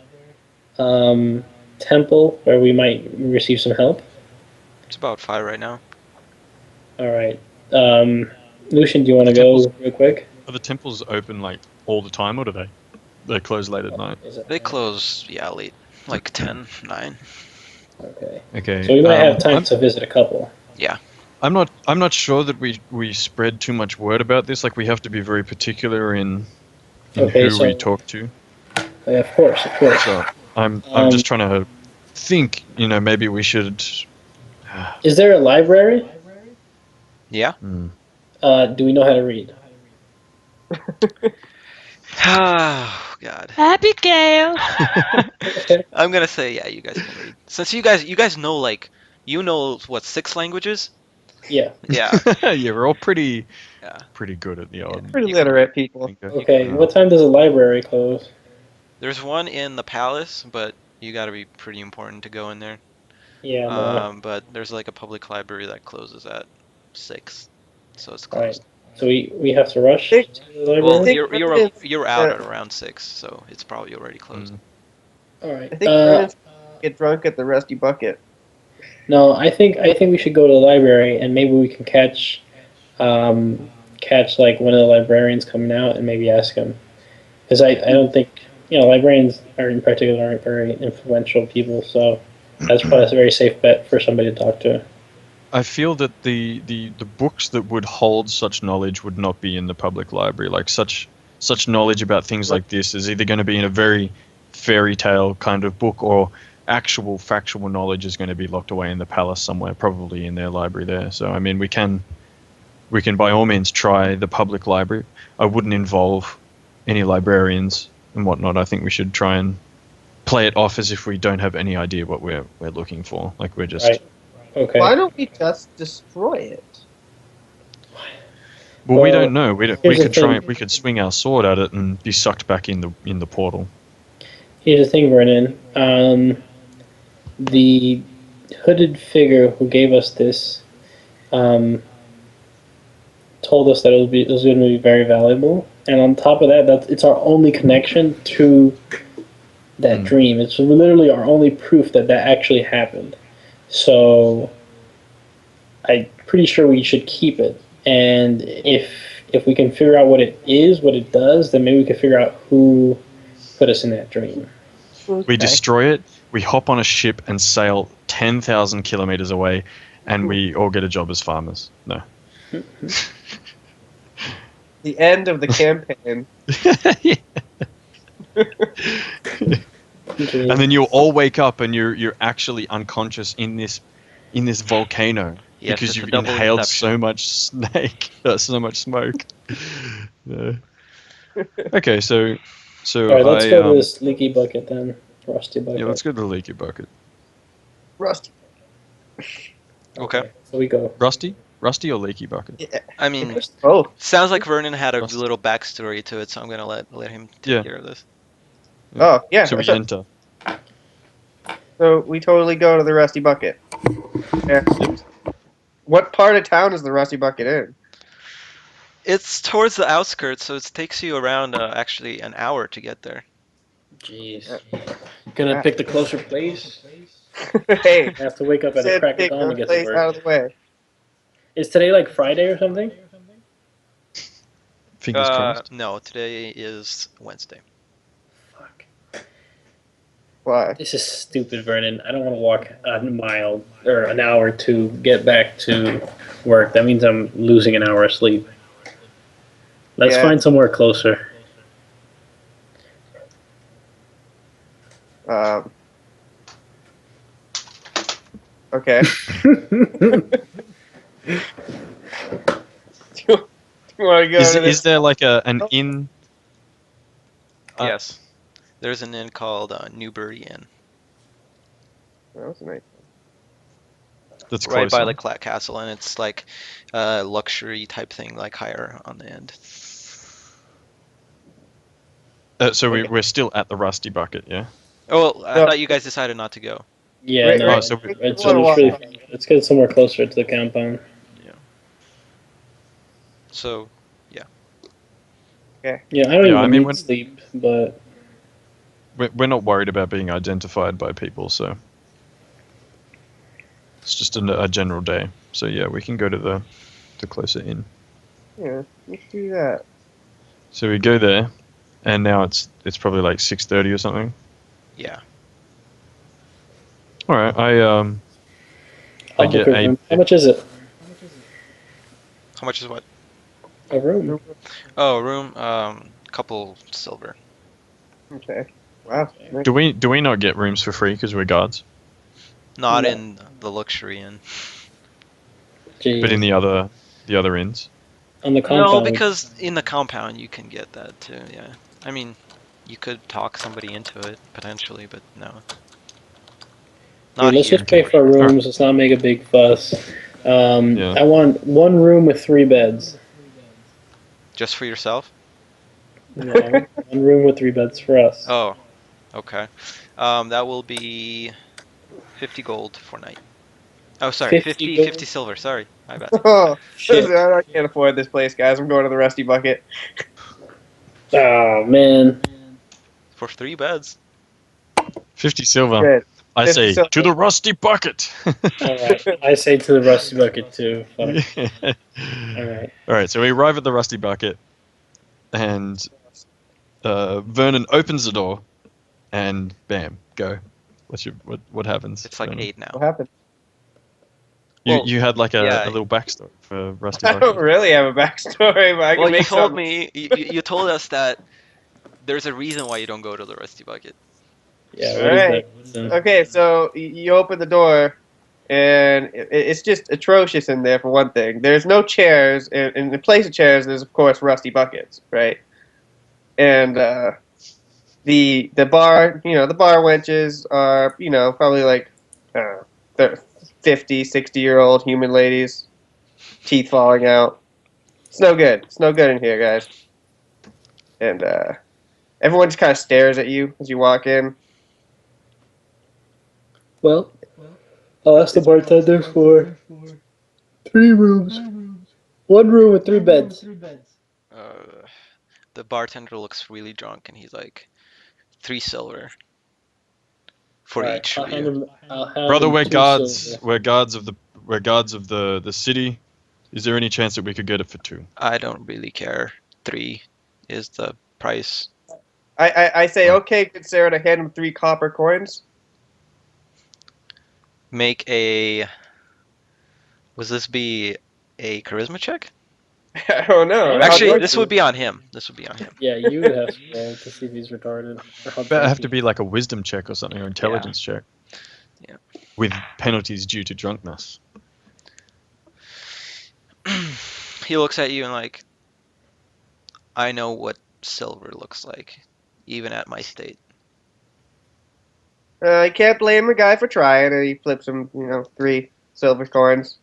temple where we might receive some help? It's about 5 right now. All right. Lucian, do you want to go real quick? Are the temples open like all the time, or do they close late at night? They close, late, like 10, 9. Okay. Okay. So we might have time to visit a couple. Yeah. I'm not sure that we spread too much word about this. Like we have to be very particular in Okay, who we so talk to. yeah, of course, of course. So I'm Um, just trying to think. Maybe we should. is there a library? Yeah. Hmm. Do we know how to read? Oh God. Abigail. I'm gonna say yeah. You guys can read since you guys know what 6 languages? Yeah. Yeah. Yeah, we're all pretty Yeah. good at the Yeah. odd Pretty You can literate people. lingo. you can Okay. read. What time does the library close? There's one in the palace, but you got to be pretty important to go in there. Yeah. No. But there's like a public library that closes at 6, so it's All right. closed. So we have to rush Think- to the I Well, library. think you're out uh, at around 6, so it's probably already closed. Mm. All right. I think Vernon's get drunk at the Rusty Bucket. No. I think we should go to the library and maybe we can catch like one of the librarians coming out and maybe ask him because I don't think librarians are in particular aren't very influential people, so that's probably a very safe bet for somebody to talk to. I feel that the books that would hold such knowledge would not be in the public library. Like such knowledge about things like this is either going to be in a very fairy tale kind of book, or actual factual knowledge is going to be locked away in the palace somewhere, probably in their library there. So I mean, we can by all means try the public library. I wouldn't involve any librarians and whatnot. I think we should try and play it off as if we don't have any idea what we're looking for. Like we're just Right. Okay. Why don't we just destroy it? well, we Well, don't know. We here's the could try. thing. We could swing our sword at it and be sucked back in the portal. Here's the thing, Vernon. The hooded figure who gave us this told us that it was going to be very valuable, and on top of that, it's our only connection to that dream. It's literally our only proof that actually happened. So I'm pretty sure we should keep it. And if we can figure out what it is, what it does, then maybe we can figure out who put us in that dream. We destroy it. We hop on a ship and sail 10,000 kilometers away, and we all get a job as farmers. No. The end of the campaign. And then you'll all wake up and you're actually unconscious in this volcano Yes, because it's a you've double inhaled inception. so much so much smoke. Yeah. Okay, so All right, let's I go to this leaky bucket then, rusty bucket. yeah, let's go to the leaky bucket. Rusty. Okay. So we go. Rusty or leaky bucket? Yeah. I mean, Both. sounds like Vernon had a Rusty. little backstory to it, so I'm gonna let him take Yeah. care of this. Oh, yeah. So we so, enter. so we totally go to the Rusty Bucket. Yeah. What part of town is the Rusty Bucket in? It's towards the outskirts, so it takes you around actually an hour to get there. Jeez. Gonna pick the closer place? Hey, I have to wake up at the said crack of pick dawn to the get to place out work. of the way. Is today like Friday or something? Fingers crossed. No, today is Wednesday. Fuck. Why? This is stupid, Vernon. I don't want to walk a mile or an hour to get back to work. That means I'm losing an hour of sleep. Let's Yeah. find somewhere closer. Okay. Do you want to go to Is there like an inn? Yes, there's an inn called Newbury Inn, That was nice. That's right closer. by the castle, and it's like a luxury type thing, like higher on the end. So we're still at the Rusty Bucket, yeah? Oh, well, I No. thought you guys decided not to go. Yeah, Right, no. right. so It's Wanna walk really, up. let's get somewhere closer to the compound. So, Yeah, I don't Yeah, even I mean, need sleep, but we're not worried about being identified by people, so it's just a general day. So yeah, we can go to the closer inn. Yeah, let's do that. So we go there, and now it's probably like 6:30 or something. yeah. All right, I I'll get book a room. How much is it? How much is what? A room. Oh, room. Couple silver. Okay. Wow. Okay. Do we not get rooms for free because we're guards? Not No. in the luxury inn. But in Jeez. the other inns. On the No, compound. because in the compound you can get that too. Yeah. I mean, you could talk somebody into it potentially, but no. Dude, Not let's here. just pay for Alright. rooms. Let's not make a big fuss. Yeah. I want one room with 3 beds. Just for yourself? No, one room with 3 beds for us. Oh, okay. That will be 50 gold for night. Oh, sorry, 50 50 gold? silver. Sorry, my bad. Oh, Shit. I can't afford this place, guys. I'm going to the Rusty Bucket. Oh, man. For 3 beds. 50 silver. Good. I 50 say silver. to the rusty bucket. Alright, I say to the rusty bucket too. Fuck. Alright. All right, so we arrive at the rusty bucket, and Vernon opens the door, and bam, go. What happens? It's like Vernon? 8 What now. happened? Well, You had like a yeah. little backstory for Rusty I don't Bucket. really have a backstory, but I can Well, you make told something. me, you told us that there's a reason why you don't go to the Rusty Bucket. Yeah, All what is right. that reason? Okay, so you open the door, and it's just atrocious in there for one thing. There's no chairs, and in the place of chairs, there's of course rusty buckets, right? And the bar, the bar wenches are, probably like they're 50, 60-year-old human ladies, teeth falling out. It's no good. It's no good in here, guys. And everyone just kind of stares at you as you walk in. Well, I'll ask the bartender for 3 rooms. 1 room with 3 beds. Uh, the bartender looks really drunk and he's like, 3 silver for Alright, each I'll of hand you. him. I'll have Brother, him we're 2 guards. silver. We're guards of the city. Is there any chance that we could get it for 2? I don't really care. 3 is the price. I say, Right. okay, good Sarah, to hand him 3 copper coins. Make a. Was this be a charisma check? I don't know. Huh? How'd Actually, you- this would be on him. This would be on him. Yeah, you would have to roll to see if he's retarded or how But it drunk have he to is. be like a wisdom check or something, or intelligence check. Yeah. With penalties due to drunkenness. He looks at you and like, I know what silver looks like, even at my state. I can't blame the guy for trying, and he flips him, 3 silver coins.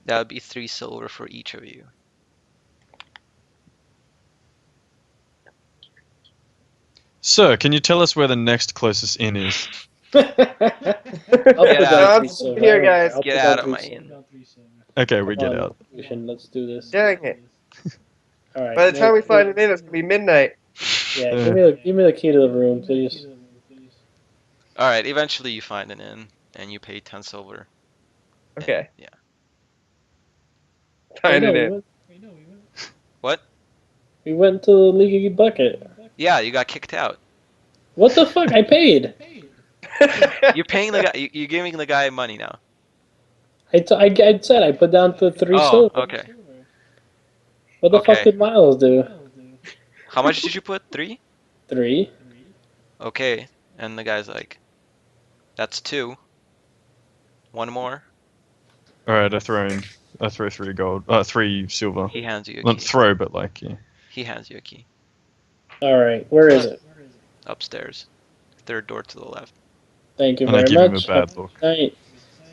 That would be 3 silver for each of you. Sir, can you tell us where the next closest inn is? I'll Get put out. down 3 I'm silver. here, I don't care. guys. I'll Get put out down of 3 my silver. inn. Okay, we Come get on, out. Lucian, let's do this. Dang it. Alright. By the time we find an inn, it's going to be midnight. Yeah, give me the key to the room, please. All right. Eventually, you find an inn, and you pay 10 silver. And- Okay. yeah. Find no, an we inn. went, What? we went to the Leaky Bucket. Yeah, you got kicked out. What the fuck? I paid. You're paying the guy. You're giving the guy money now. I said I put down the 3 Oh, silver. okay. What the fuck Okay. did Miles do? How much did you put? 3? 3. Okay. And the guy's like, that's 2. 1 more. Alright, I throw 3 gold. 3 silver. He hands you a Not key. throw, but like, yeah. He hands you a key. Alright, where is it? Upstairs. 3rd door to the left. Thank you And I very give him a much. bad look. Night.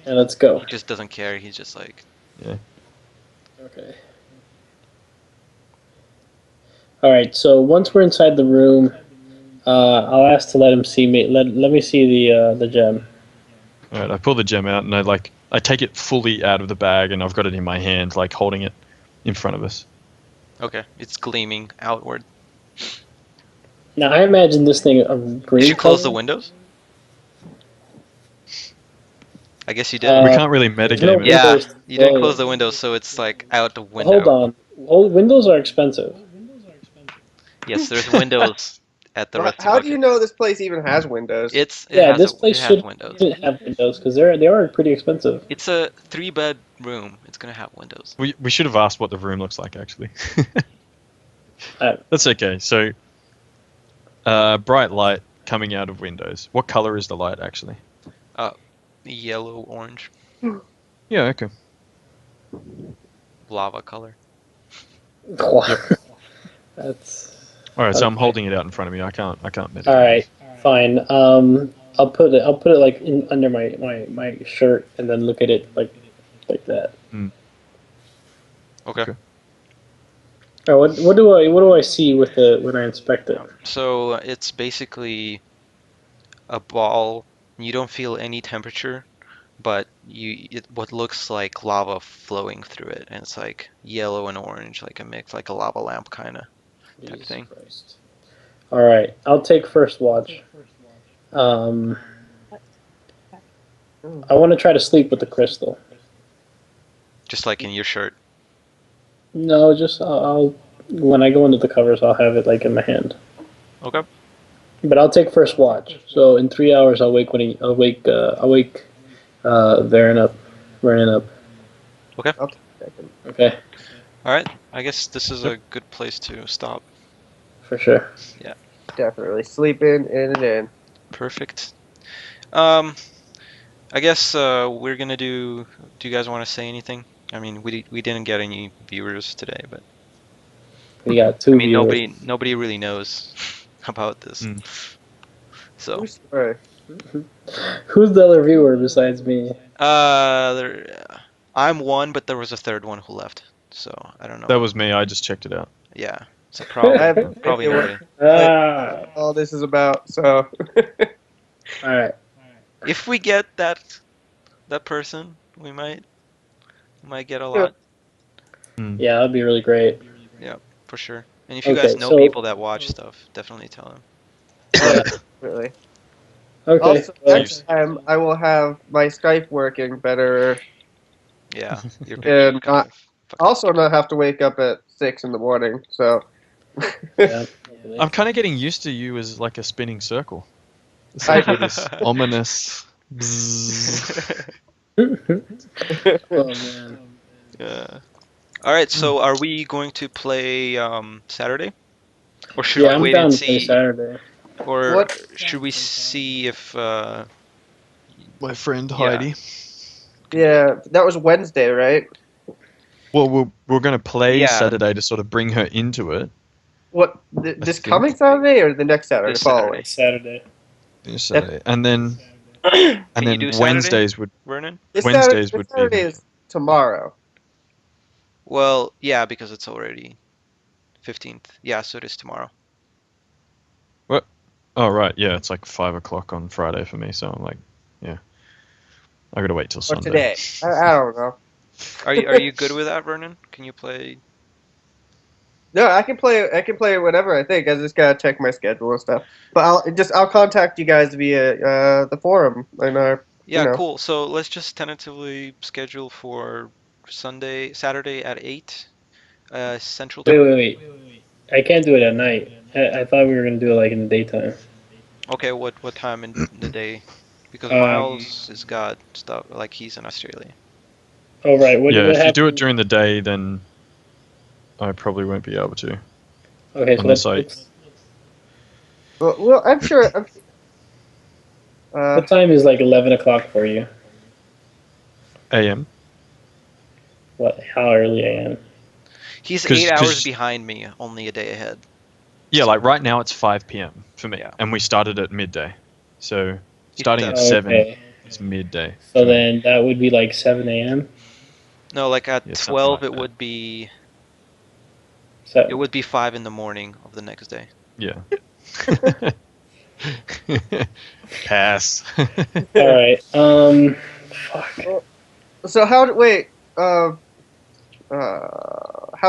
And let's go. He just doesn't care. He's just like, Okay. Alright, so once we're inside the room, I'll ask to let him see me. Let me see the gem. Alright, I pull the gem out and I take it fully out of the bag and I've got it in my hand, like holding it in front of us. okay, it's gleaming outward. Now I imagine this thing a green. Did you close the color. windows? I guess you Uh, did. We can't really there's metagame no it. Yeah, windows to you didn't close. close the windows, so it's like out the window. Hold on. Windows are expensive. Yes, there's windows at the Well, Red how do you Bucket. know this place even has windows? Yeah, this place It has should windows. have windows because they are pretty expensive. It's a 3-bed room. It's gonna have windows. We should have asked what the room looks like actually. I, That's okay. So, bright light coming out of windows. What color is the light actually? Yellow, orange, Yeah. Okay. lava color. Yep. That's All right. So I'm okay. holding it out in front of me. I can't meditate. All right, fine. I'll put it like under my shirt and then look at it like that. Okay. Okay. Or what do I see with the when I inspect it? So it's basically a ball. You don't feel any temperature, but what looks like lava flowing through it, and it's like yellow and orange, like a mix, like a lava lamp kind of type Jesus thing. Christ. All right, I'll take first watch. Um, I want to try to sleep with the crystal. Just like in your shirt. No, just I'll when I go into the covers, I'll have it like in my hand. Okay. But I'll take first watch. So in 3 hours, I'll wake Vernon up. Okay. I'll take a second. Okay, All right. I guess this is Yep. a good place to stop. for sure. Definitely sleeping in and in. Perfect. I guess we're gonna do. Do you guys want to say anything? I mean, we didn't get any viewers today, but We got I two mean viewers. nobody really knows about this. Mm. So True story. Who's the other viewer besides me? I'm one, but there was a third one who left. So I don't know. That was me. I just checked it out. Yeah. So I have no probably idea nobody. Ah, all this is about. So all right. If we get that person, we might get a Yeah. lot. Yeah, that'd be really great. Yeah, for sure. And if you guys Okay, know so people that watch stuff, definitely tell them. yeah. really. Okay. Also, Well, next time I will have my Skype working better, Yeah, you're and gonna fucking also not have to wake up at 6 in the morning. So yeah. I'm kind of getting used to you as like a spinning circle. It's I like do. this ominous. Bzzz. Oh man. Yeah. All right, so are we going to play Saturday? Or should Yeah, we I'm wait and down to play see? Saturday. Or What? should we see if My friend Yeah. Heidi. Yeah, that was Wednesday, right? Well, we're going to play Yeah. Saturday to sort of bring her into it. What? This coming Saturday or the next Saturday? This Following. Saturday. Saturday. Saturday. And then Can you then do Saturday, Wednesdays would Vernon? Wednesdays This would be Saturday is tomorrow. Well, yeah, because it's already 15th. Yeah, so it is tomorrow. what? Oh right, yeah, it's like 5 o'clock on Friday for me, so I'm like, yeah, I gotta wait till Or Sunday. today. I don't know. Are you good with that, Vernon? Can you play? No, I can play. I can play whenever I think. I just gotta check my schedule and stuff. But I'll contact you guys via the forum and our Yeah, cool. So let's just tentatively schedule for Saturday at 8 Central Wait, Time. wait. I can't do it at night. I thought we were gonna do it like in the daytime. Okay, what time in the day? Because Um. Miles has got stuff like he's in Australia. Oh right. Yeah, What if you do it happened? during the day, then I probably won't be able to, Okay, so unless I. well, I'm sure. what time is like 11 o'clock for you? AM. What? How early I am? He's 'Cause- 8 hours 'cause- behind me, only a day ahead. Yeah, like right now it's 5 p.m. for me, Yeah. and we started at midday. So starting at That's- 7 Okay. is midday. So for me. then that would be like 7 a.m. No, like at Yeah, something 12 like it that. would be So, 5 in the morning of the next day. Yeah. Pass. all right. Fuck. So wait? How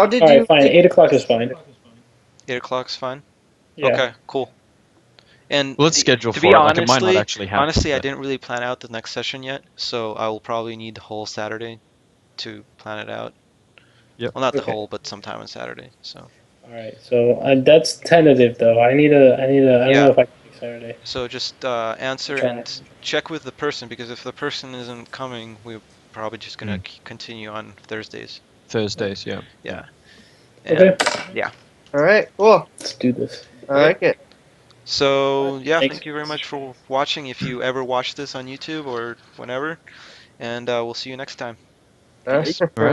did All you? right, fine. 8 o'clock is fine. 8 o'clock's fine. Yeah. Okay, cool. And Let's schedule to for be it. Like it might not actually happen. honestly, I but- didn't really plan out the next session yet, so I will probably need the whole Saturday to plan it out. Yep. Well, not the Okay. whole, but sometime on Saturday. So All right, so that's tentative though. I don't Yeah. know if I can make Saturday. So just answer Trying and check with the person, because if the person isn't coming, we're probably just gonna continue on Thursdays. Thursdays, yeah. Yeah. Okay, And yeah. All right, cool. let's do this. I Okay. like it. So yeah, Thanks. thank you very much for watching. If you ever watch this on YouTube or whenever, and we'll see you next time. All Peace. right. All right.